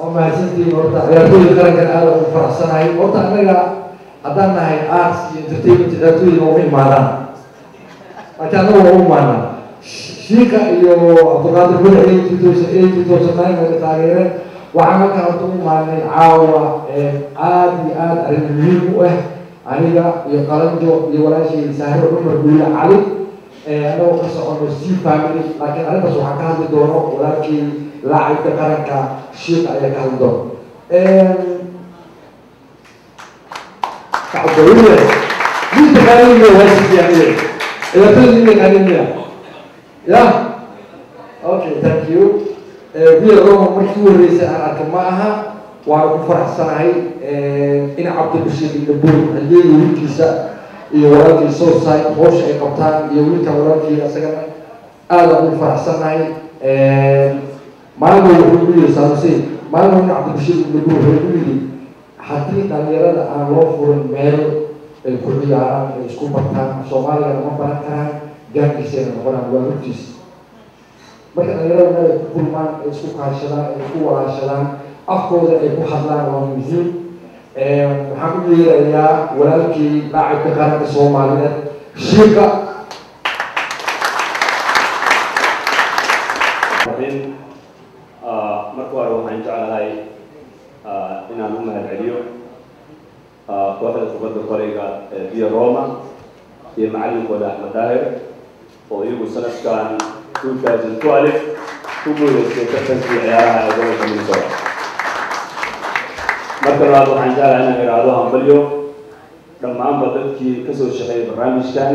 وما سنتي مرتا يا توي كرك هذا فرحسنا هاي مرتا أنا أدانا هاي arts entertainment تدرتوي نومين معنا أكان هو معنا شيكا يو أبغى تقول إيه تدوس ناي من التغيير وعمل كانوا معنا عاوة آدي المهم أنا يقارنجو يوراشي سهر عمر بيلا علي أنا وقصة أنه سي فاميلي لكن أنا بس وحكاها بدونه ولكن لاعب كارنكا شيء أيه كان دون كعبورية مين تكلم له واسي يعني إذا تقول لي كلمني يا أوكي thank you في روما مشهور رئيسها كماها وأنا فرح سناي إن عبد البشير النبوي اللي يولكيسا يولكي سوساي هوش أي قبطان يولكي ولكي أسكنا أنا فرح سناي ما نقول سامسي ما نقول عبد البشير النبوي هو حتى تغيير الأمور فورن ميل الكلية السكول بطان سوماليا ما بطان جان كيسين ولا ولكيس marka dhalinyarada ku kulmaan isku kaashadaan isku walaashadaan afkooda ay ku hadlaan waa muhiim waxaan u yeerayaa walaalkii laacibka qaranka Soomaaliyeed Shiika marka hore waxaan jeclahay inaan u mahadceliyo kooxda kubadda kolayga ee Roma iyo macallinkooda Axmed Daahir oo iyagu sanadkan 2012 كوبوليس كتبتي عيارها أقول لكم من صور. مثلاً أبو حنجال أنا إرادوها مبليو لما عم بدأت كسر الشقي برنامج كان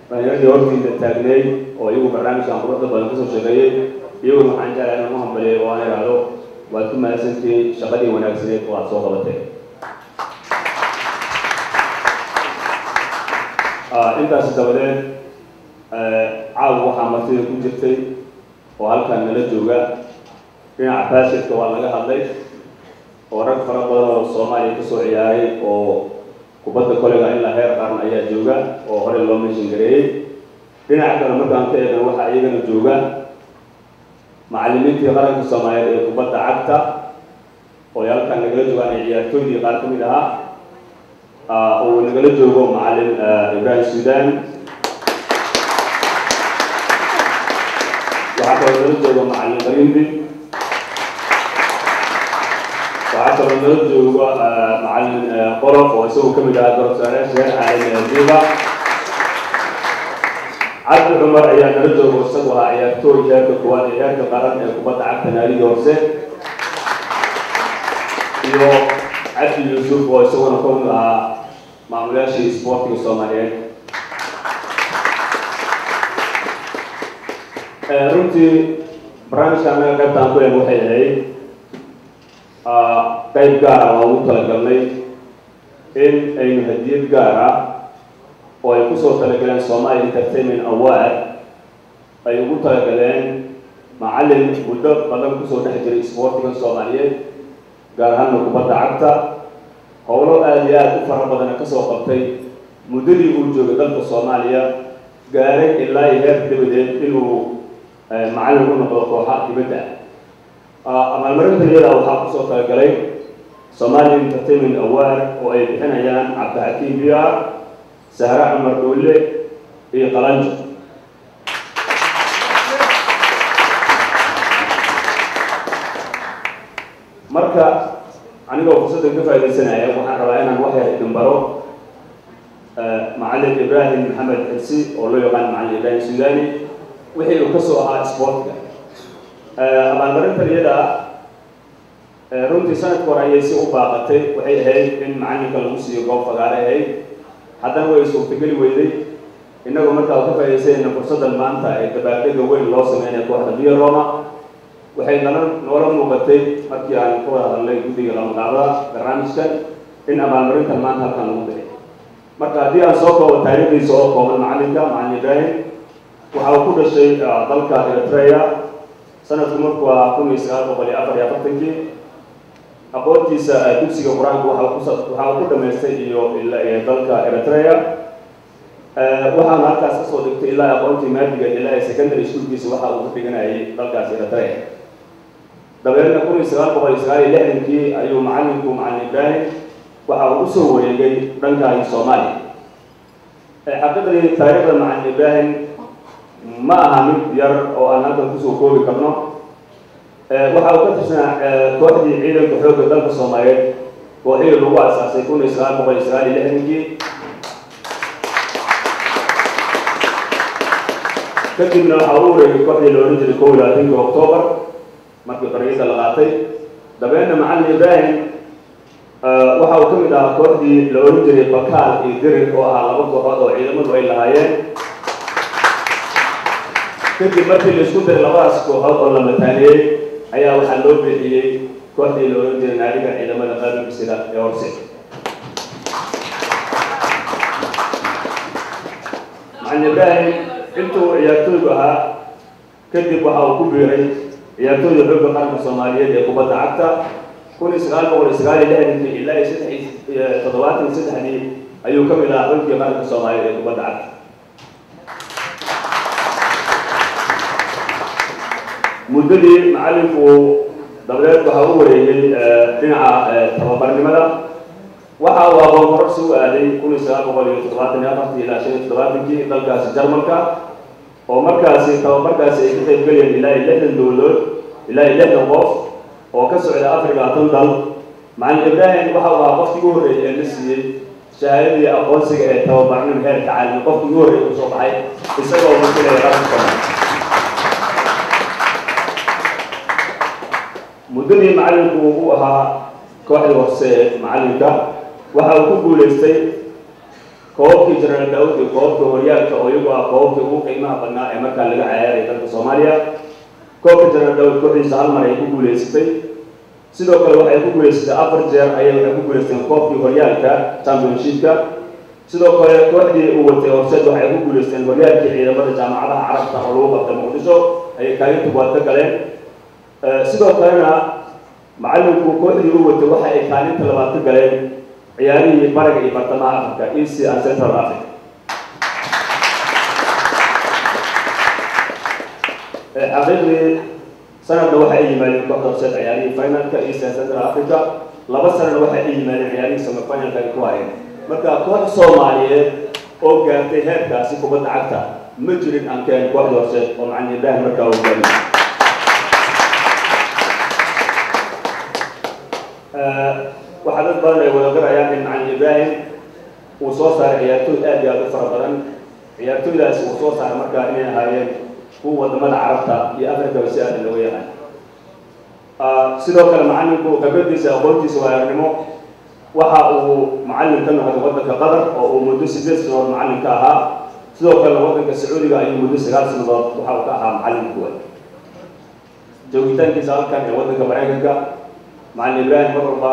فيرجع يقول من التاجلي أو يجوا برنامج عم برضه بدل كسر الشقي يجوا أبو حنجال أنا مهم بلي وأنا إرادو وأنتم ما سنتي شقدي وناكسيت وأتصور غلطي. أنت ستودين عاو وحامتي كنجتي وهالكان نلجوجا في عباسة كوالله هذي ورق فرق الصومالي كسوعي أو كبد كلها إلا هير قرن أيه جوجا أو هر اللون مشينجري في عبر مكان كده وح أيه نجوجا معلمين في قرن الصومالي كبد عبتا ويالكان نلجوجا نعيا تودي قارتم لها أو نلجوجا معلم إبراهيم السودان وعطوا نرجو معلم غريبي وعطوا نرجو معلم قرف ويسوي كم ده قرف سنة على الجيبة عبد عمر أيام نرجو وصلوا أيام توي جاب كوان أيام كقرن كوبات عبد ناري يورسه يو عبد يوسف ويسوي نقوم معمولاش سبورت الصوماليين runtii barnaamijkan anaga qaybtaan ku eeg waxay ahayd qayb gaar ah oo ugu talagalnay in aynu hadiyad gaar ah oo ay kusoo talagaleen Somali Entertainment Award ay ugu talagaleen macallin muddo badan kusoo dhex jiray isboortiga Soomaaliyeed gaar ahaan kubadda cagta howlo aad iyo aad u fara badan ka soo qabtay muddadii uu joogay dalka Soomaaliya gaaray ilaa heer dibadeed inuu معلم ونقول كوحات يبدأ أما المرة اللي له حق صوت الجلي Somali Entertainment Award وأي هنا يان عبد الحكيم بيار سهراء عمر دولة في قلنج مركا أنا لو قصدت كيف السنة وحنا رأينا وحي نمبرو معلم إبراهيم محمد حسي والله يقال معلم إبراهيم السوداني وحي وكسوها سبورتك أما المرة اللي runtii sanadka hore ayay si u baaqatay waxay ahayd in macalinka lagu siiyo goob fagaare ahayd haddana way suurtageli weyday innagoo markaa ka faa'iidaysayna fursaddan maanta ee dabaaldega weyn loo sameynayo kooxda Via Roma waxay noola muuqatay markii aan ka wada hadlay guddiga qabanqaabada barnaamijkan in abaalmarintan maanta halkan lagu diray marka haddii aan soo koobo taariikhdiisa oo kooban macalinka macalin Ibrahim waxa uu ku dhashay dalka Eritrea sanadku markuu waa 1944 aqoontiisa dugsiga quraanka waxa uu ku dhameystay iyo ilaa dalka Eritrea waxaan halkaas ka soo dhigtay ilaa aqoontii maadiga ilaa secondary schoolkiisa waxa uu ka dhiganayay dalkaas Eritrea dabeerna 1996 ayuu macallinku macallin Ibrahim waxa uu soo wareegay dhanka Soomaaliya xaqiiqdii taariikhda macallin Ibrahim ma aha mid yar oo aan halkan ku soo koobi karno waxa uu ka tirsanaa kooxdii ciidanka xoogga dalka Soomaaliyeed kooxdii lagu aasaasay 1996 kadibna waxa uu wareegay kooxdii la oran jiray 21 Oktoobar markii xorriyadda la qaatay dabeena macallin Ibrahim waxa uu ka mid ahaa kooxdii la oran jiray Bakaal iyo Dirir oo ahaa laba kooxood oo ciidamadu ay lahaayeen kadib markii la isku daray labadaas kooxood oo la mataaniyay ayaa waxaa loo bixiyey kooxdii la oran jiray naadiga ciidamada qaranka sida ee horse macallin Ibrahim intuu ciyaartooygu ahaa kadib waxa uu ku biiray ciyaartooyda xulka qaranka Soomaaliyeed ee kubadda cagta 1996 ilaa 73 ayuu ka mid ahaa xulka qaranka Soomaaliyeed ee kubadda cagta muddadii macallinku dabeed waxa uu wareegay dhinaca tababarnimada waxa uu aqoon kororsi u aaday 1974 ilaa 75 dalkaasi Jarmalka oo markaasi tababarkaasi ay ka qayb galeen ilaa 60 dawladood ilaa 60 qof oo ka socda Afrika dal macallin Ibrahim waxa uu ahaa qofkii ugu horreeyay ee la siiyey shahaadadii aqoonsiga ee tababarnimada heerka caalami qofkii ugu horreeyay uu soo baxay isagoo matalaya qaranka muddadii macallinku uu ahaa kooxda hoose macallinka waxa uu ku guuleystay koobkii General Daawud iyo koobka horyaalka oo iyagu ah koobkii ugu qiimaha badnaa ee markaa laga ciyaaray dalka Soomaaliya koobka General Daawud kooxdiisa hal mar ay ku guuleysatay sidoo kale waxay ku guuleysatay 4 jeer ayay ku guuleysteen koobkii horyaalka championship-ka sidoo kale kooxdii uu watay horseed waxay ku guuleysteen horyaalkii ciidamada jaamacadaha Carabta oo lagu qabtay Muqdisho ay kaalinta kuwaad ka galeen sidoo kalena macallinku kooxdii uu watay waxa ay kaalinta labaad ka galeen ciyaarihii bariga iyo bartamaha Afrika East and Central Africa xaqiiqdii sanadna waxa ay yimaadeen kooxda horseed ciyaarihii finalka East and Central Africa laba sanadna waxa ay yimaadeen ciyaarihii semi finalka ay ku hayeen marka koox Soomaaliyeed oo gaartay heerkaasi kubadda cagta ma jirin aan keen kooxda horseed oo macallin Ibrahim markaa uu gaaray waxaa dad badan ay wada garayaan in macallin Ibrahim uu soo saaray ciyaartooy aad iyo aad u fara badan ciyaartooydaasi uu soo saaray markaa inay ahaayeen kuwa wadamada Carabta iyo Afrika si aad looga yaqaan sidoo kale macallinku khibradiisa aqoontiisa waayagnimo waxa uu macallin ka noqday waddanka Qatar oo uu muddo 8 sano macallin ka ahaa sidoo kale waddanka Sacuudiga ayuu muddo 9 sanadood waxa uu ka ahaa macallin kuwa joogitaankiisa halkan ee waddanka Mareykanka macallin Ibrahim marba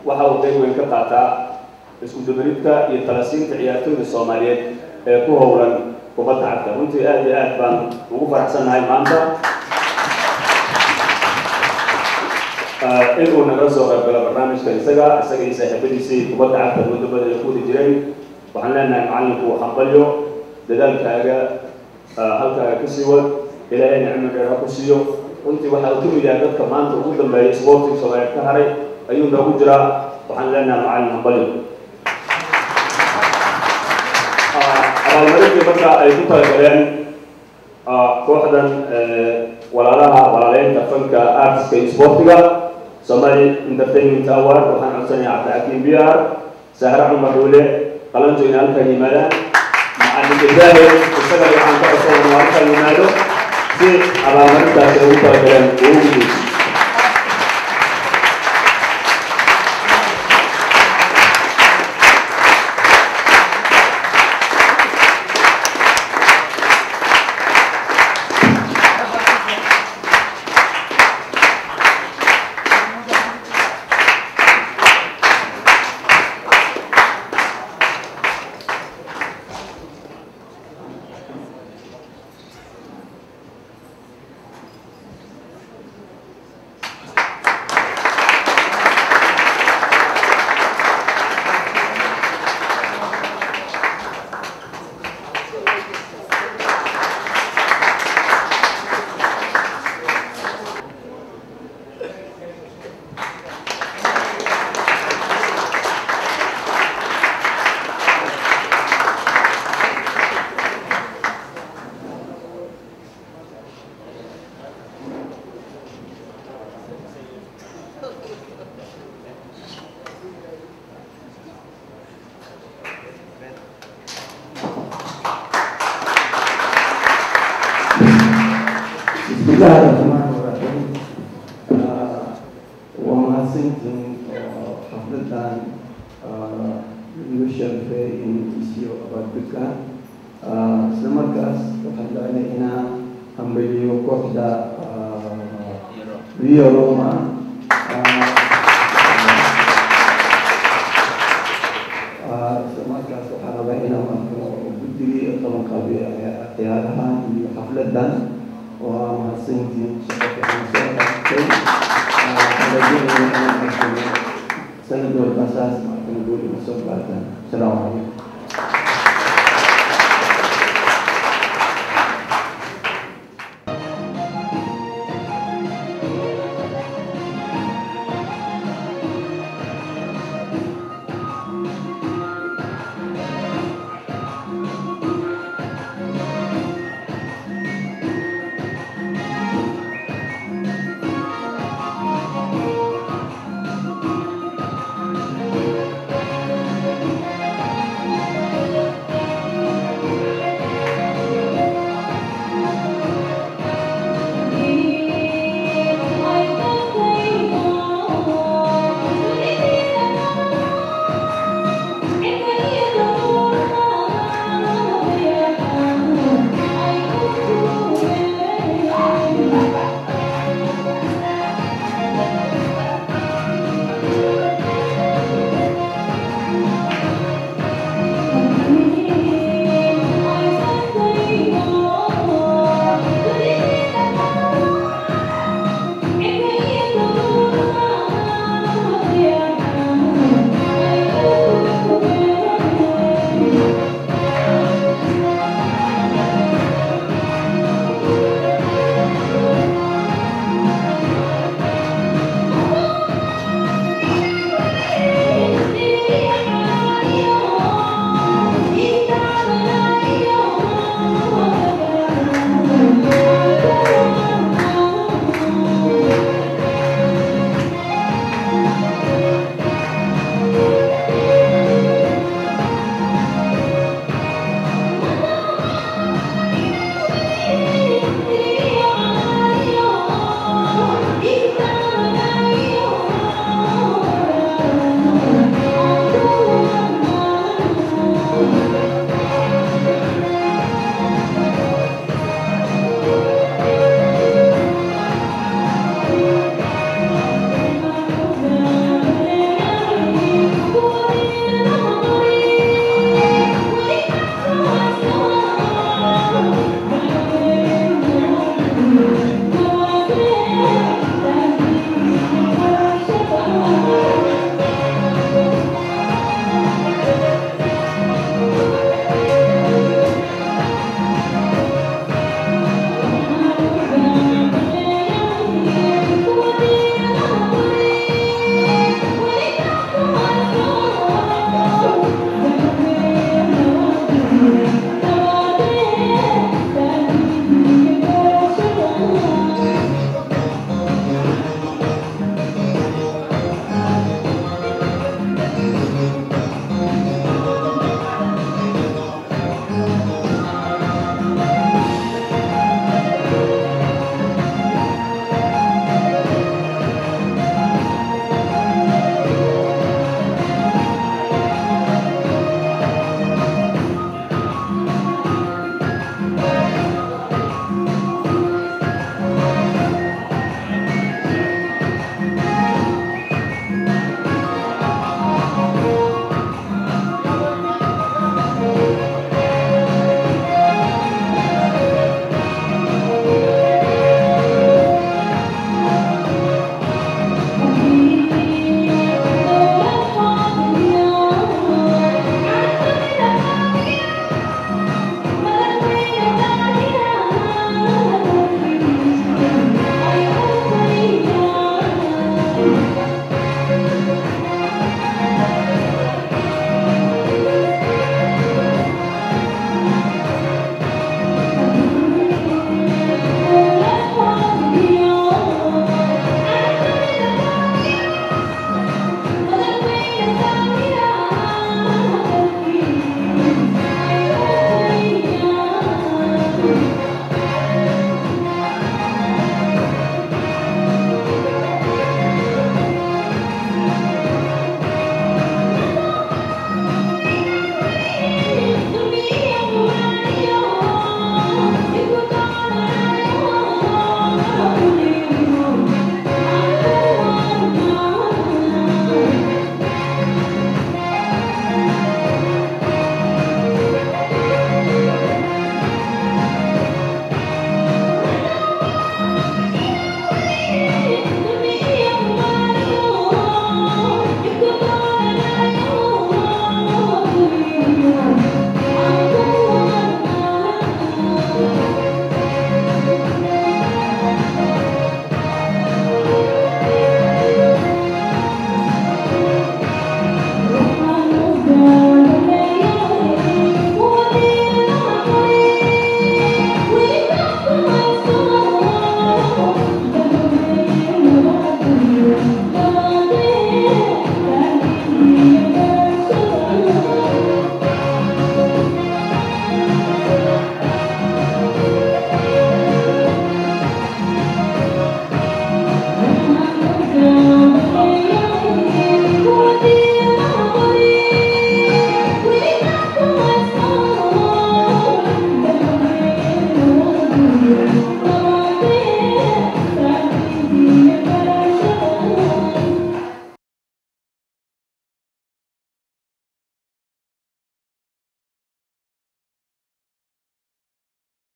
waxa uu qayb weyn ka qaataa isku dubaridka iyo talasiinta ciyaartooyda Soomaaliyeed ee ku howlan kubadda cagta runtii aad iyo aad baan ugu faraxsanahay maanta inuu naga soo qayb galo barnaamijka isaga iyo saaxiibadiisii kubadda cagta wadamada ay ku wada jireen waxaan leenahay macallinku hambalyo dadaalkaaga halkaaga ka sii wad ilaahay nicmo dheer ha ku siiyo runtii waxa uu ka mid yahay dadka maanta ugu dambeeyay sporting Soomaaliyeed ka haray ayuu noogu jiraa waxaan leenahay macallin hambalyo abaalmarintii marka ay ku talagaleen kooxdan walaalaynta fanka artiska iyo sportiga Somali Entertainment Award waxaan codsanayaa Cabdixakiim BR Sahra Cumar Dhuule qalanjo in halkan yimaadaan macallin Ibrahim isaga waxaan ka codsanayaa halkan yimaado si abaalmarintaas ay ugu talagaleen ugu guuleysto الله الرحمن الرحيم. ومحسنتم حفلتان يشرف in issue about Bukan. Selamat kepada ina ambil kohda Rio Roma. Selamat kepada ina berdiri atau mengkabi tiada di haflatan. ومحسنتم سند والأساس مع كل دول مسؤولات. السلام عليكم.